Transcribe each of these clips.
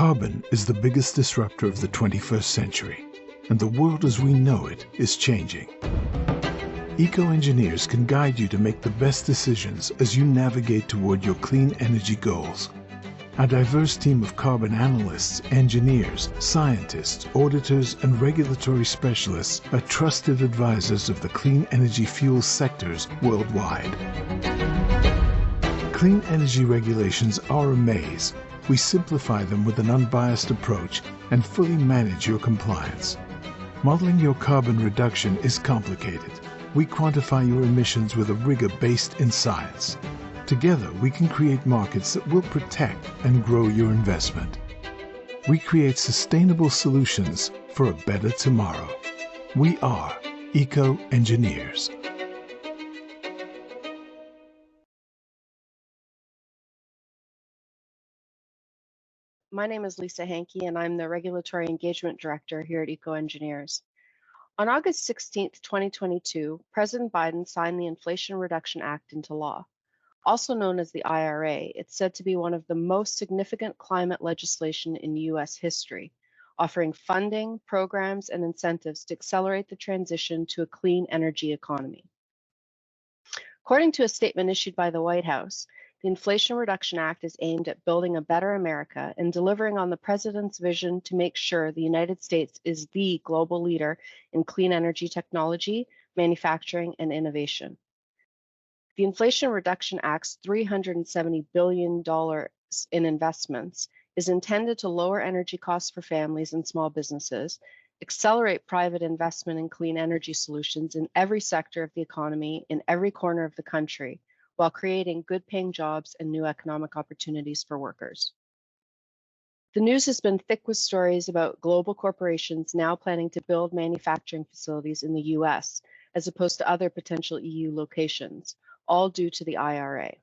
Carbon is the biggest disruptor of the 21st century, and the world as we know it is changing. EcoEngineers can guide you to make the best decisions as you navigate toward your clean energy goals. Our diverse team of carbon analysts, engineers, scientists, auditors, and regulatory specialists are trusted advisors of the clean energy fuel sectors worldwide. Clean energy regulations are a maze. We simplify them with an unbiased approach and fully manage your compliance. Modeling your carbon reduction is complicated. We quantify your emissions with a rigor based in science. Together, we can create markets that will protect and grow your investment. We create sustainable solutions for a better tomorrow. We are EcoEngineers. My name is Lisa Hankey, and I'm the Regulatory Engagement Director here at EcoEngineers. On August 16, 2022, President Biden signed the Inflation Reduction Act into law. Also known as the IRA, it's said to be one of the most significant climate legislation in U.S. history, offering funding, programs, and incentives to accelerate the transition to a clean energy economy. According to a statement issued by the White House, the Inflation Reduction Act is aimed at building a better America and delivering on the president's vision to make sure the United States is the global leader in clean energy technology, manufacturing, and innovation. The Inflation Reduction Act's $370 billion in investments is intended to lower energy costs for families and small businesses, accelerate private investment in clean energy solutions in every sector of the economy in every corner of the country, while creating good-paying jobs and new economic opportunities for workers. The news has been thick with stories about global corporations now planning to build manufacturing facilities in the US, as opposed to other potential EU locations, all due to the IRA.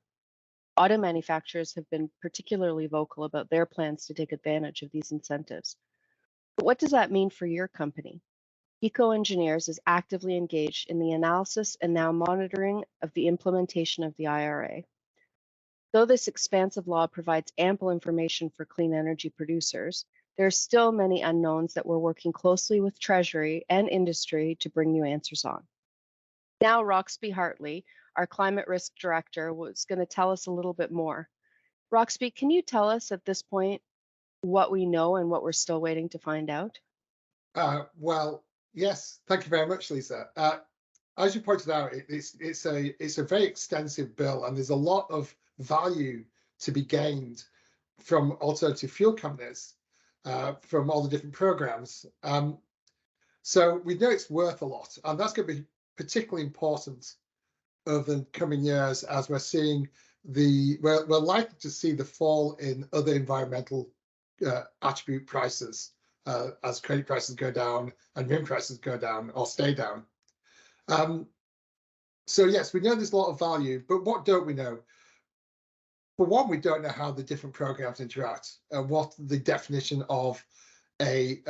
Auto manufacturers have been particularly vocal about their plans to take advantage of these incentives. But what does that mean for your company? EcoEngineers is actively engaged in the analysis and now monitoring of the implementation of the IRA. Though this expansive law provides ample information for clean energy producers, there are still many unknowns that we're working closely with Treasury and industry to bring you answers on. Now, Roxby Hartley, our Climate Risk Director, was going to tell us a little bit more. Roxby, can you tell us at this point what we know and what we're still waiting to find out? Well, yes, thank you very much, Lisa. As you pointed out, it's a very extensive bill, and there's a lot of value to be gained from alternative fuel companies, from all the different programs. So we know it's worth a lot, and that's going to be particularly important over the coming years as we're seeing we're likely to see the fall in other environmental attribute prices as credit prices go down and RIN prices go down or stay down. So yes, we know there's a lot of value, but what don't we know? For one, we don't know how the different programs interact and what the definition of a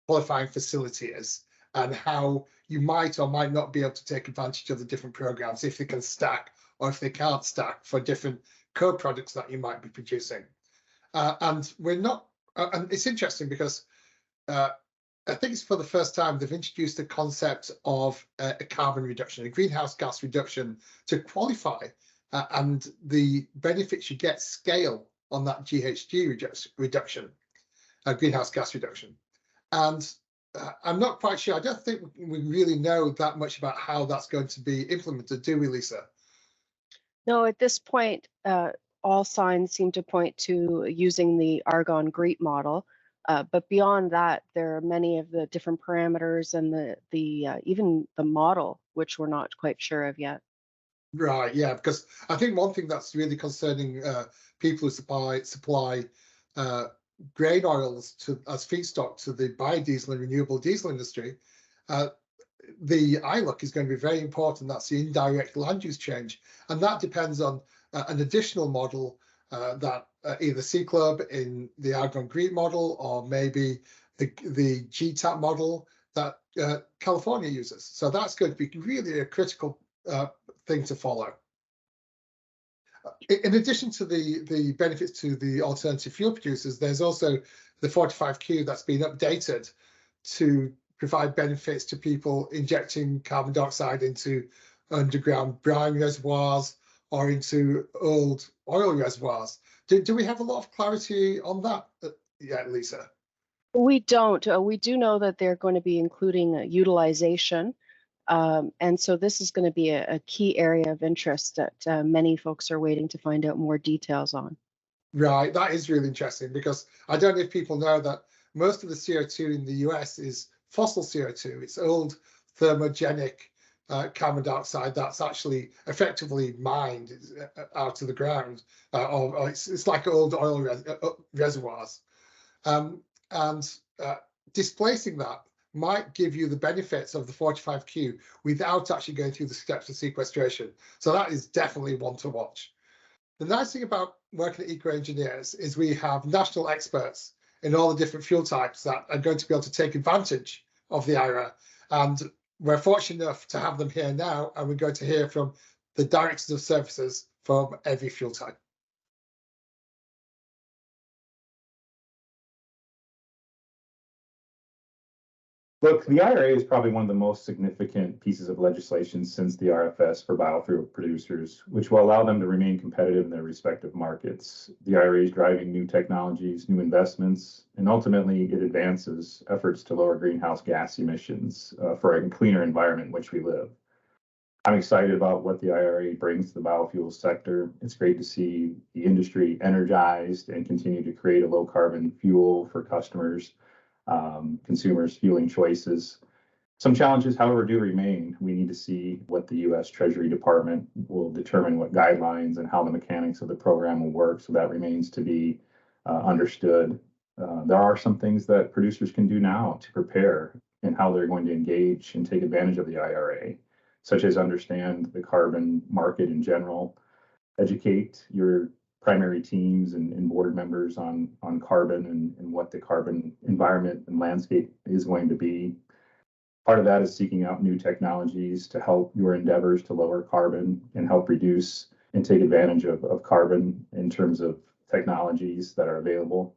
qualifying facility is, and how you might or might not be able to take advantage of the different programs if they can stack or if they can't stack for different co-products that you might be producing. And we're not, and it's interesting because I think it's for the first time they've introduced the concept of a carbon reduction, a greenhouse gas reduction to qualify, and the benefits you get scale on that GHG reduction, greenhouse gas reduction. And I'm not quite sure. I don't think we really know that much about how that's going to be implemented, do we, Lisa? No, at this point, all signs seem to point to using the Argonne-Greet model. But beyond that, there are many of the different parameters and even the model, which we're not quite sure of yet. Right, yeah, because I think one thing that's really concerning people who supply grain oils as feedstock to the biodiesel and renewable diesel industry, the ILUC is going to be very important. That's the indirect land use change, and that depends on an additional model that either C Club in the Argonne-Greet model or maybe the GTAP model that California uses. So that's going to be really a critical thing to follow. In addition to the benefits to the alternative fuel producers, there's also the 45Q that's been updated to provide benefits to people injecting carbon dioxide into underground brine reservoirs or into old oil reservoirs. Do we have a lot of clarity on that yet, Lisa? We don't. We do know that they're going to be including utilization. And so this is going to be a key area of interest that many folks are waiting to find out more details on. Right, that is really interesting, because I don't know if people know that most of the CO2 in the US is fossil CO2. It's old thermogenic carbon dioxide that's actually effectively mined out of the ground, or it's like old oil reservoirs. Displacing that might give you the benefits of the 45Q without actually going through the steps of sequestration. So that is definitely one to watch. The nice thing about working at EcoEngineers is we have national experts in all the different fuel types that are going to be able to take advantage of the IRA. And we're fortunate enough to have them here now, and we're going to hear from the directors of services from every fuel type. Look, the IRA is probably one of the most significant pieces of legislation since the RFS for biofuel producers, which will allow them to remain competitive in their respective markets. The IRA is driving new technologies, new investments, and ultimately it advances efforts to lower greenhouse gas emissions for a cleaner environment in which we live. I'm excited about what the IRA brings to the biofuels sector. It's great to see the industry energized and continue to create a low carbon fuel for customers. Consumers' fueling choices. Some challenges, however, do remain. We need to see what the U.S. Treasury Department will determine what guidelines and how the mechanics of the program will work. So that remains to be understood. There are some things that producers can do now to prepare in how they're going to engage and take advantage of the IRA, such as understand the carbon market in general, educate your primary teams and board members on carbon and what the carbon environment and landscape is going to be. Part of that is seeking out new technologies to help your endeavors to lower carbon and help reduce and take advantage of carbon in terms of technologies that are available.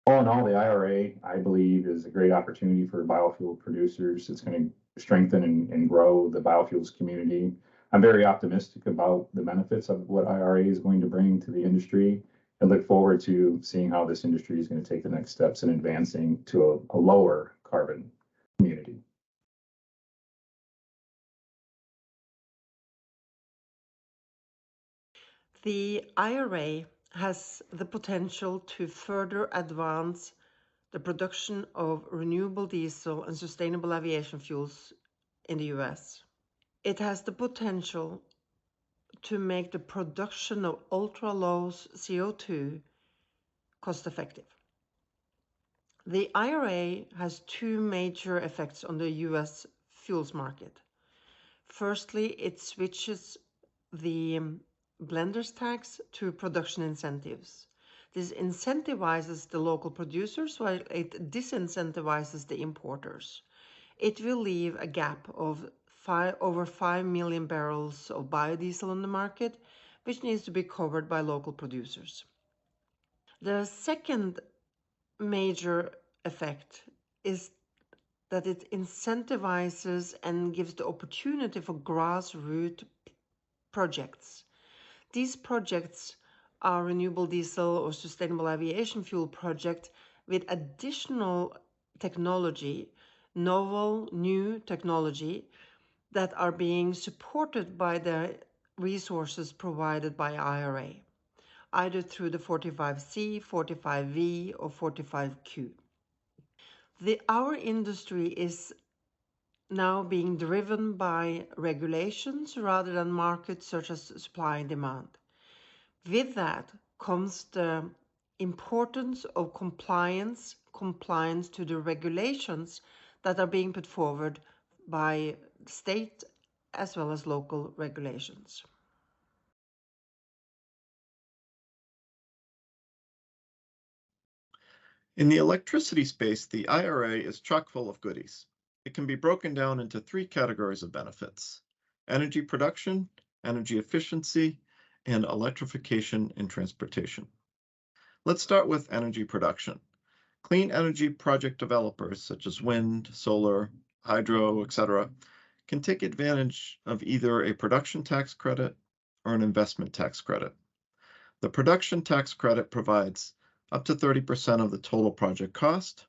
All in all, the IRA, I believe, is a great opportunity for biofuel producers. It's going to strengthen and grow the biofuels community. I'm very optimistic about the benefits of what IRA is going to bring to the industry, and look forward to seeing how this industry is going to take the next steps in advancing to a lower carbon community. The IRA has the potential to further advance the production of renewable diesel and sustainable aviation fuels in the US. It has the potential to make the production of ultra-low CO2 cost-effective. The IRA has two major effects on the US fuels market. Firstly, it switches the blender's tax to production incentives. This incentivizes the local producers while it disincentivizes the importers. It will leave a gap of over 5 million barrels of biodiesel on the market, which needs to be covered by local producers. The second major effect is that it incentivizes and gives the opportunity for grassroots projects. These projects are renewable diesel or sustainable aviation fuel projects with additional technology, novel new technology that are being supported by the resources provided by IRA, either through the 45C, 45V, or 45Q. Our industry is now being driven by regulations rather than markets such as supply and demand. With that comes the importance of compliance to the regulations that are being put forward by state as well as local regulations. In the electricity space, the IRA is chock full of goodies. It can be broken down into three categories of benefits: energy production, energy efficiency, and electrification in transportation. Let's start with energy production. Clean energy project developers such as wind, solar, hydro, etc., can take advantage of either a production tax credit or an investment tax credit. The production tax credit provides up to 30% of the total project cost,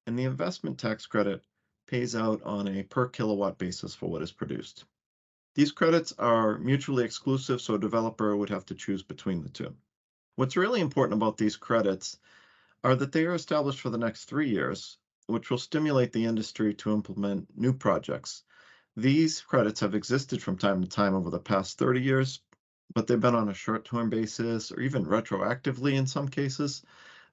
and the investment tax credit pays out on a per kilowatt basis for what is produced. These credits are mutually exclusive, so a developer would have to choose between the two. What's really important about these credits are that they are established for the next 3 years, which will stimulate the industry to implement new projects. These credits have existed from time to time over the past 30 years, but they've been on a short-term basis or even retroactively in some cases.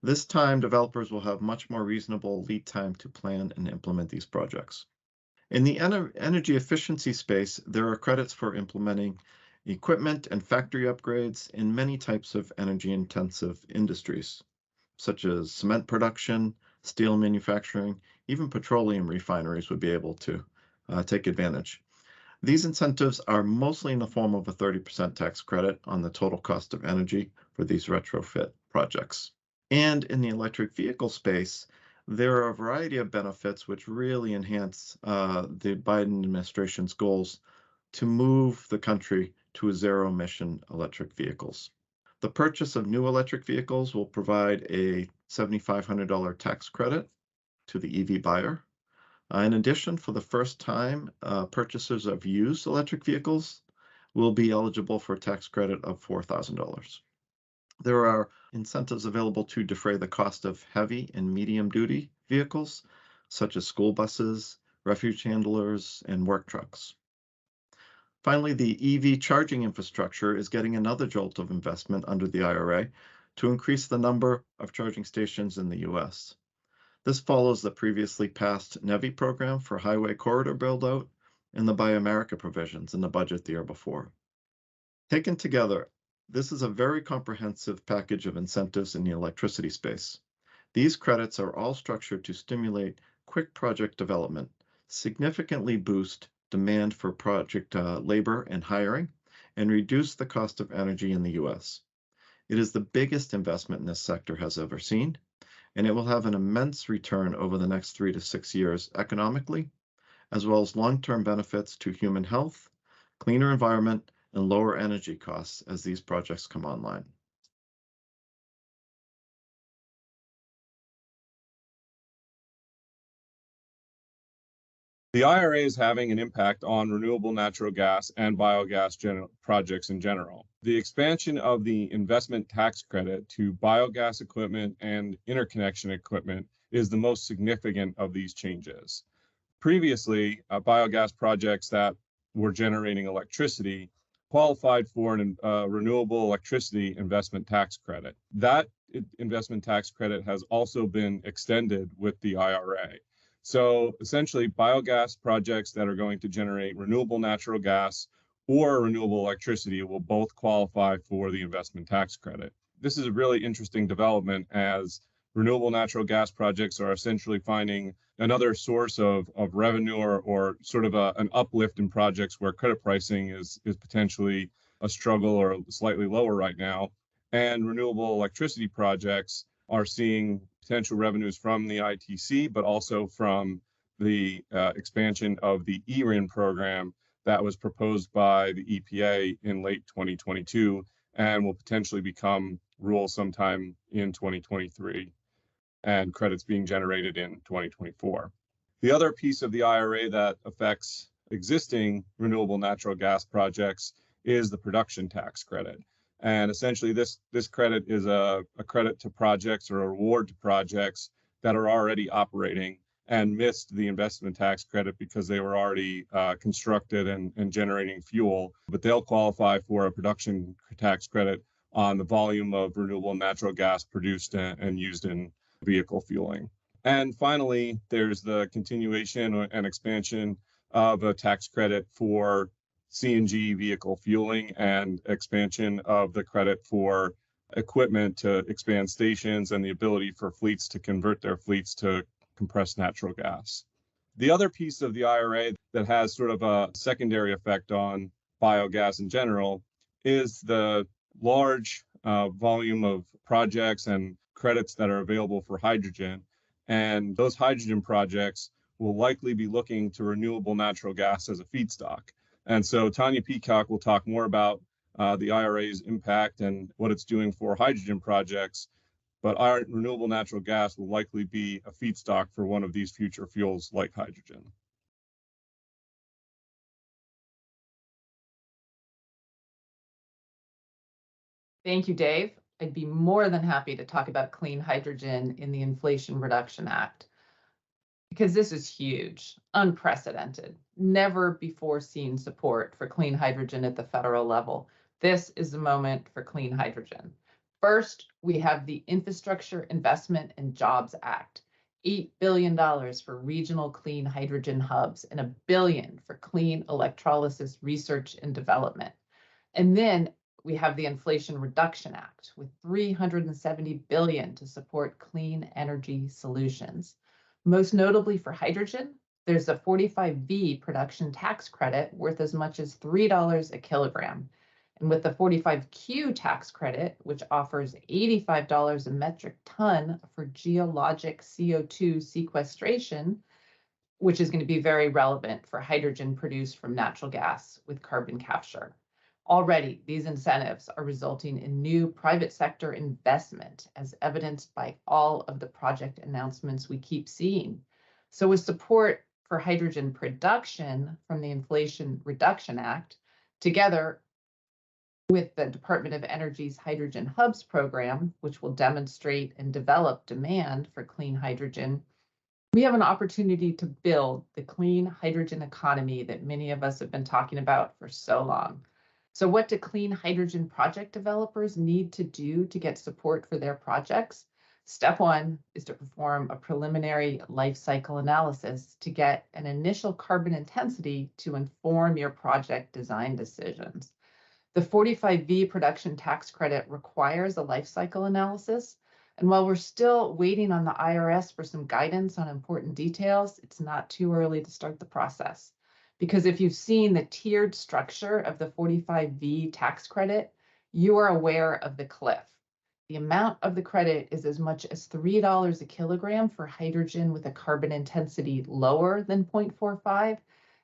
This time, developers will have much more reasonable lead time to plan and implement these projects. In the energy efficiency space, there are credits for implementing equipment and factory upgrades in many types of energy-intensive industries, such as cement production, steel manufacturing, even petroleum refineries would be able to take advantage. These incentives are mostly in the form of a 30% tax credit on the total cost of energy for these retrofit projects. And in the electric vehicle space, there are a variety of benefits which really enhance the Biden administration's goals to move the country to a zero-emission electric vehicles. The purchase of new electric vehicles will provide a $7,500 tax credit to the EV buyer. In addition, for the first time, purchasers of used electric vehicles will be eligible for a tax credit of $4,000. There are incentives available to defray the cost of heavy and medium-duty vehicles, such as school buses, refuge handlers, and work trucks. Finally, the EV charging infrastructure is getting another jolt of investment under the IRA to increase the number of charging stations in the U.S. This follows the previously passed NEVI program for highway corridor build-out and the Buy America provisions in the budget the year before. Taken together, this is a very comprehensive package of incentives in the electricity space. These credits are all structured to stimulate quick project development, significantly boost demand for project labor and hiring, and reduce the cost of energy in the U.S. It is the biggest investment this sector has ever seen, and it will have an immense return over the next 3 to 6 years economically, as well as long-term benefits to human health, cleaner environment, and lower energy costs as these projects come online. The IRA is having an impact on renewable natural gas and biogas projects in general. The expansion of the investment tax credit to biogas equipment and interconnection equipment is the most significant of these changes. Previously, biogas projects that were generating electricity qualified for a renewable electricity investment tax credit. That investment tax credit has also been extended with the IRA. So essentially, biogas projects that are going to generate renewable natural gas or renewable electricity will both qualify for the investment tax credit. This is a really interesting development as renewable natural gas projects are essentially finding another source of revenue or sort of an uplift in projects where credit pricing is potentially a struggle or slightly lower right now. And renewable electricity projects are seeing potential revenues from the ITC, but also from the expansion of the ERIN program that was proposed by the EPA in late 2022 and will potentially become rule sometime in 2023, and credits being generated in 2024. The other piece of the IRA that affects existing renewable natural gas projects is the production tax credit. And essentially, this credit is a credit to projects or a reward to projects that are already operating and missed the investment tax credit because they were already constructed and generating fuel, but they'll qualify for a production tax credit on the volume of renewable natural gas produced and used in vehicle fueling. And finally, there's the continuation and expansion of a tax credit for CNG vehicle fueling and expansion of the credit for equipment to expand stations and the ability for fleets to convert their fleets to compressed natural gas. The other piece of the IRA that has sort of a secondary effect on biogas in general is the large volume of projects and credits that are available for hydrogen. And those hydrogen projects will likely be looking to renewable natural gas as a feedstock. And so Tanya Peacock will talk more about the IRA's impact and what it's doing for hydrogen projects, but our renewable natural gas will likely be a feedstock for one of these future fuels like hydrogen. Thank you, Dave. I'd be more than happy to talk about clean hydrogen in the Inflation Reduction Act, because this is huge, unprecedented, never before seen support for clean hydrogen at the federal level. This is the moment for clean hydrogen. First, we have the Infrastructure Investment and Jobs Act, $8 billion for regional clean hydrogen hubs and $1 billion for clean electrolysis research and development. And then we have the Inflation Reduction Act with $370 billion to support clean energy solutions. Most notably for hydrogen, there's a 45V production tax credit worth as much as $3 a kilogram. And with the 45Q tax credit, which offers $85 a metric ton for geologic CO2 sequestration, which is going to be very relevant for hydrogen produced from natural gas with carbon capture. Already, these incentives are resulting in new private sector investment, as evidenced by all of the project announcements we keep seeing. So with support for hydrogen production from the Inflation Reduction Act, together with the Department of Energy's Hydrogen Hubs program, which will demonstrate and develop demand for clean hydrogen, we have an opportunity to build the clean hydrogen economy that many of us have been talking about for so long. So what do clean hydrogen project developers need to do to get support for their projects? Step one is to perform a preliminary life cycle analysis to get an initial carbon intensity to inform your project design decisions. The 45V production tax credit requires a life cycle analysis. And while we're still waiting on the IRS for some guidance on important details, it's not too early to start the process. Because if you've seen the tiered structure of the 45V tax credit, you are aware of the cliff. The amount of the credit is as much as $3 a kilogram for hydrogen with a carbon intensity lower than 0.45,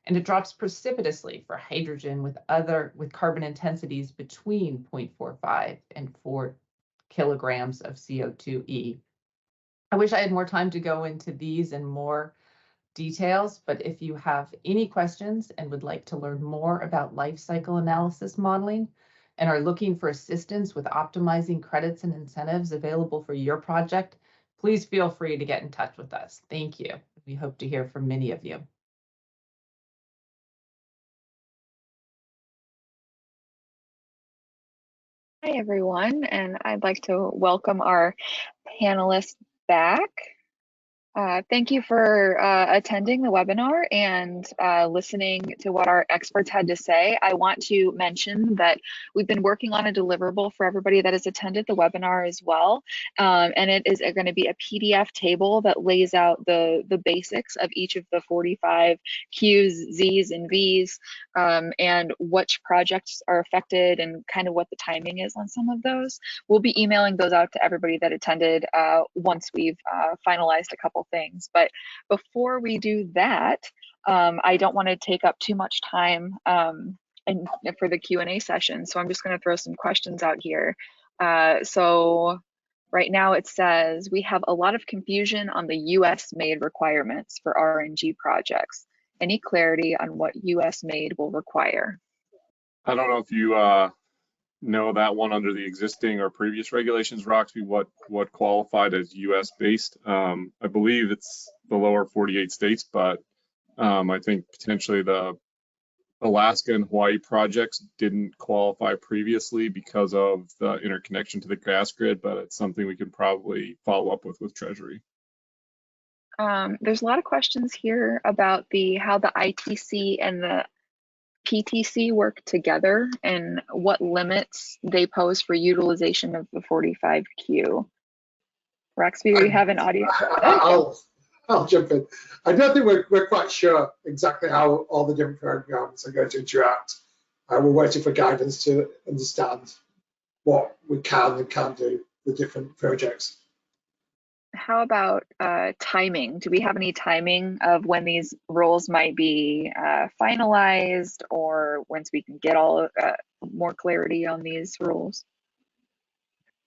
and it drops precipitously for hydrogen with carbon intensities between 0.45 and 4 kilograms of CO2e. I wish I had more time to go into these and more details, but if you have any questions and would like to learn more about life cycle analysis modeling and are looking for assistance with optimizing credits and incentives available for your project, please feel free to get in touch with us. Thank you. We hope to hear from many of you. Hi, everyone, and I'd like to welcome our panelists back. Thank you for attending the webinar and listening to what our experts had to say. I want to mention that we've been working on a deliverable for everybody that has attended the webinar as well. And it is going to be a PDF table that lays out the basics of each of the 45 Qs, Zs, and Vs, and which projects are affected and kind of what the timing is on some of those. We'll be emailing those out to everybody that attended once we've finalized a couple things. But before we do that, I don't want to take up too much time for the Q&A session, so I'm just going to throw some questions out here. So right now it says, we have a lot of confusion on the US made requirements for RNG projects. Any clarity on what US made will require? I don't know if you know that one under the existing or previous regulations, Roxby, what qualified as US based. I believe it's the lower 48 states, but I think potentially the Alaska and Hawaii projects didn't qualify previously because of the interconnection to the gas grid, but it's something we can probably follow up with Treasury. There's a lot of questions here about how the ITC and the PTC work together and what limits they pose for utilization of the 45Q. Roxby, do you have an audio? I'll jump in. I don't think we're quite sure exactly how all the different programs are going to interact. We're waiting for guidance to understand what we can and can't do with different projects. How about timing? Do we have any timing of when these rules might be finalized, or once we can get all more clarity on these rules?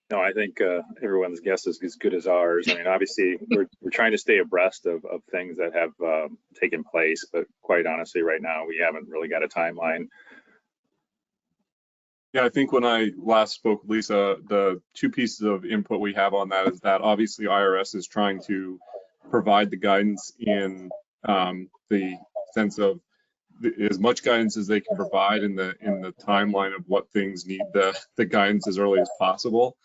No, I think everyone's guess is as good as ours. I mean, obviously, we're trying to stay abreast of things that have taken place, but quite honestly, right now, we haven't really got a timeline. Yeah, I think when I last spoke with Lisa, the two pieces of input we have on that is that obviously IRS is trying to provide the guidance in the sense of as much guidance as they can provide in the timeline of what things need the guidance as early as possible.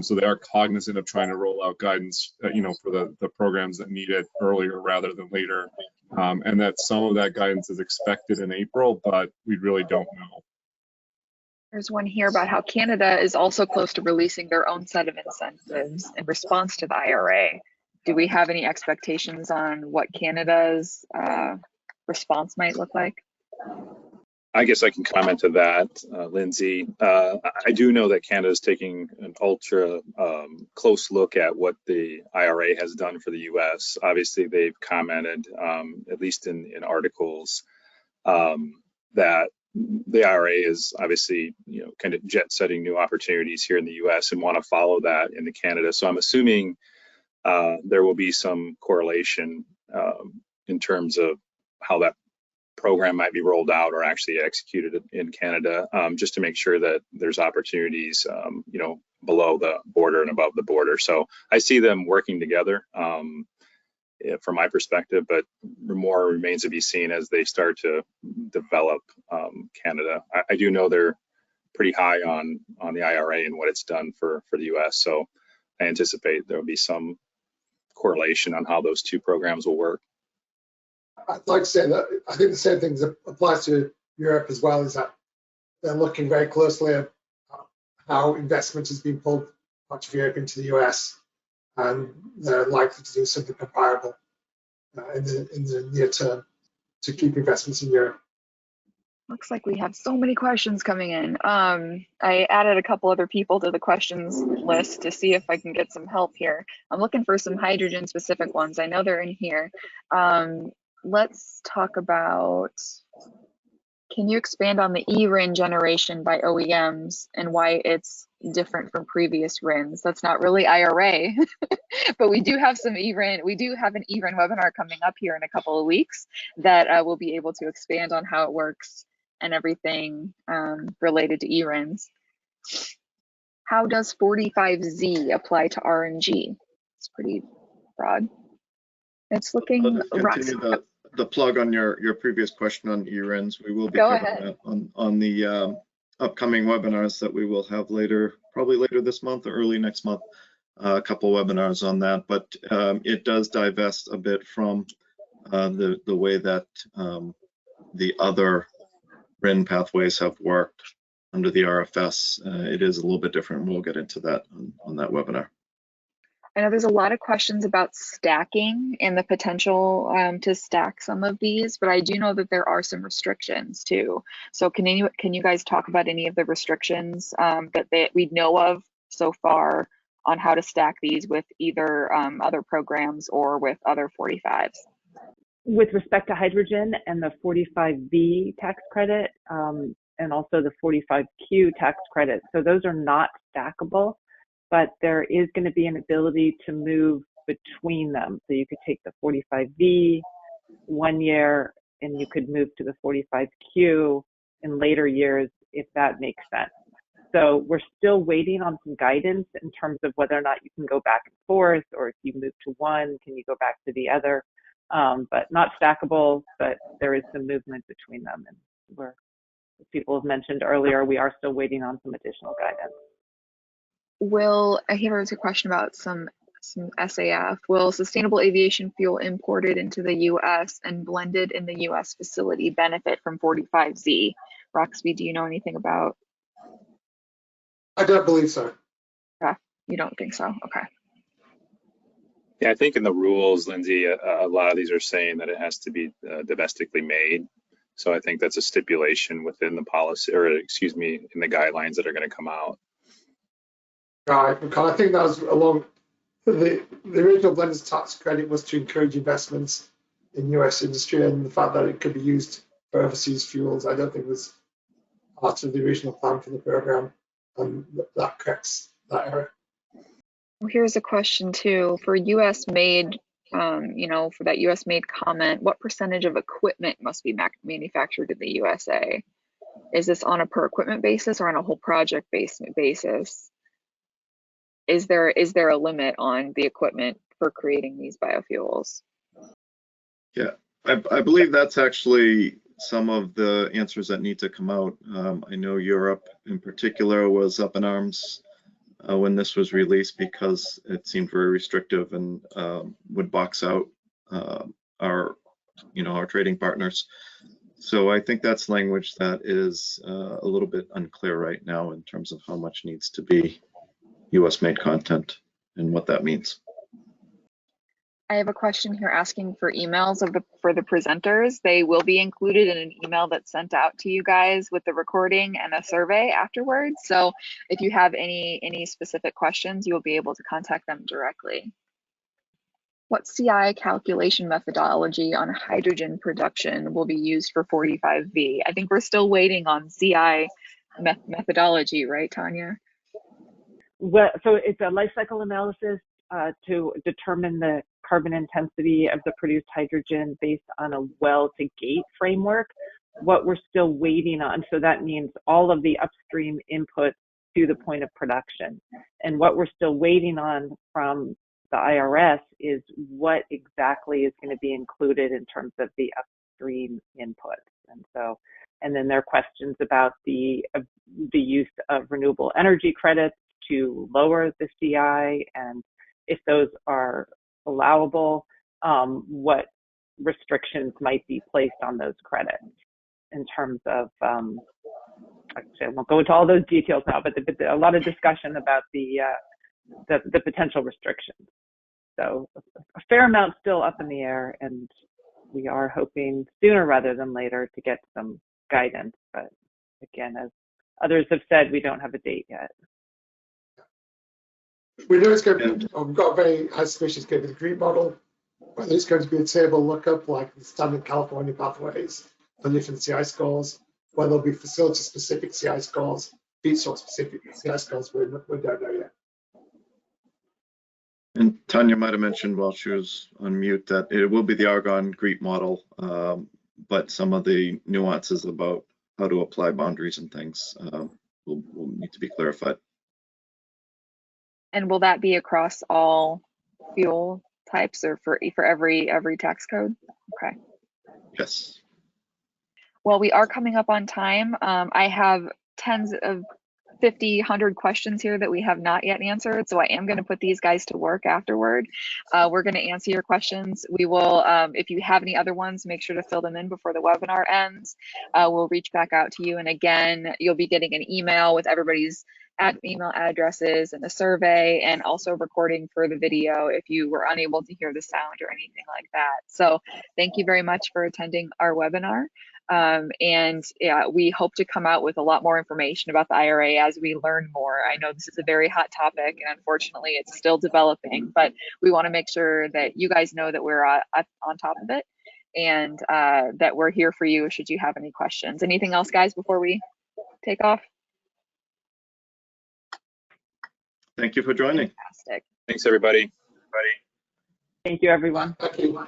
So they are cognizant of trying to roll out guidance, for the programs that need it earlier rather than later, and that some of that guidance is expected in April, but we really don't know. There's one here about how Canada is also close to releasing their own set of incentives in response to the IRA. Do we have any expectations on what Canada's response might look like? I guess I can comment to that, Lindsay. I do know that Canada is taking an ultra close look at what the IRA has done for the U.S. Obviously, they've commented, at least in articles, that the IRA is obviously, kind of jet setting new opportunities here in the U.S. and want to follow that into Canada. So I'm assuming there will be some correlation in terms of how that program might be rolled out or actually executed in Canada, just to make sure that there's opportunities, below the border and above the border. So I see them working together from my perspective, but more remains to be seen as they start to develop Canada. I do know they're pretty high on the IRA and what it's done for the US. So I anticipate there will be some correlation on how those two programs will work. I'd like to say that I think the same thing applies to Europe as well, is that they're looking very closely at how investment has been pulled out of Europe into the US, and they're likely to do something comparable in the near term to keep investments in Europe. Looks like we have so many questions coming in. I added a couple other people to the questions list to see if I can get some help here. I'm looking for some hydrogen specific ones. I know they're in here. Let's talk about, can you expand on the E-RIN generation by OEMs and why it's different from previous RINs? That's not really IRA, but we do have some E-RIN. We do have an E-RIN webinar coming up here in a couple of weeks that will be able to expand on how it works and everything related to E-RINs. How does 45Z apply to RNG? It's pretty broad. It's looking rough. The plug on your previous question on E-RINs. We will be covering that on the upcoming webinars that we will have probably later this month or early next month. A couple webinars on that, but it does divest a bit from the way that the other RIN pathways have worked under the RFS. It is a little bit different. We'll get into that on that webinar. I know there's a lot of questions about stacking and the potential to stack some of these, but I do know that there are some restrictions too. So can you guys talk about any of the restrictions that we know of so far on how to stack these with either other programs or with other 45s? With respect to hydrogen and the 45V tax credit and also the 45Q tax credit, so those are not stackable, but there is going to be an ability to move between them. So you could take the 45V 1 year and you could move to the 45Q in later years if that makes sense. So we're still waiting on some guidance in terms of whether or not you can go back and forth, or if you move to one, can you go back to the other? But not stackable, but there is some movement between them. And we're, as people have mentioned earlier, we are still waiting on some additional guidance. Here was a question about some SAF. Will sustainable aviation fuel imported into the U.S. and blended in the U.S. facility benefit from 45Z? Roxby, do you know anything about? I don't believe so. Yeah, you don't think so? Okay. Yeah, I think in the rules, Lindsay, a lot of these are saying that it has to be domestically made. So I think that's a stipulation within the policy, or excuse me, in the guidelines that are going to come out. Right, because I think that was along the original blenders tax credit was to encourage investments in US industry, and the fact that it could be used for overseas fuels, I don't think was part of the original plan for the program, and that corrects that error. Well, here's a question too. For US made, for that US made comment, what percentage of equipment must be manufactured in the USA? Is this on a per equipment basis or on a whole project basis? Is there a limit on the equipment for creating these biofuels? Yeah, I believe that's actually some of the answers that need to come out. I know Europe in particular was up in arms when this was released because it seemed very restrictive and would box out our trading partners. So I think that's language that is a little bit unclear right now in terms of how much needs to be US made content and what that means. I have a question here asking for emails for the presenters. They will be included in an email that's sent out to you guys with the recording and a survey afterwards. So if you have any specific questions, you'll be able to contact them directly. What CI calculation methodology on hydrogen production will be used for 45V? I think we're still waiting on CI methodology, right, Tanya? Well, so it's a life cycle analysis to determine the carbon intensity of the produced hydrogen based on a well to gate framework. What we're still waiting on, so that means all of the upstream inputs to the point of production. And what we're still waiting on from the IRS is what exactly is going to be included in terms of the upstream inputs. And then there are questions about the use of renewable energy credits to lower the CI, and if those are allowable, what restrictions might be placed on those credits in terms of, actually I won't go into all those details now, but a lot of discussion about the potential restrictions. So a fair amount still up in the air, and we are hoping sooner rather than later to get some guidance. But again, as others have said, we don't have a date yet. We know it's going to be, we've got a very high suspicion it's going to be the GREET model, whether it's going to be a table lookup like the standard California pathways for different CI scores, whether there'll be facility-specific CI scores, feedstock-specific CI scores, we don't know yet. And Tanya might have mentioned while she was on mute that it will be the Argonne GREET model, but some of the nuances about how to apply boundaries and things will need to be clarified. And will that be across all fuel types or for every tax code? Okay. Yes. Well, we are coming up on time. I have tens of 50, 100 questions here that we have not yet answered. So I am going to put these guys to work afterward. We're going to answer your questions. We will, if you have any other ones, make sure to fill them in before the webinar ends. We'll reach back out to you. And again, you'll be getting an email with everybody's email addresses and the survey, and also recording for the video if you were unable to hear the sound or anything like that. So thank you very much for attending our webinar. And yeah, we hope to come out with a lot more information about the IRA as we learn more. I know this is a very hot topic, and unfortunately it's still developing, but we want to make sure that you guys know that we're on top of it, and that we're here for you should you have any questions. Anything else, guys, before we take off? Thank you for joining. Fantastic. Thanks, everybody. Thank you, everyone. Thank you.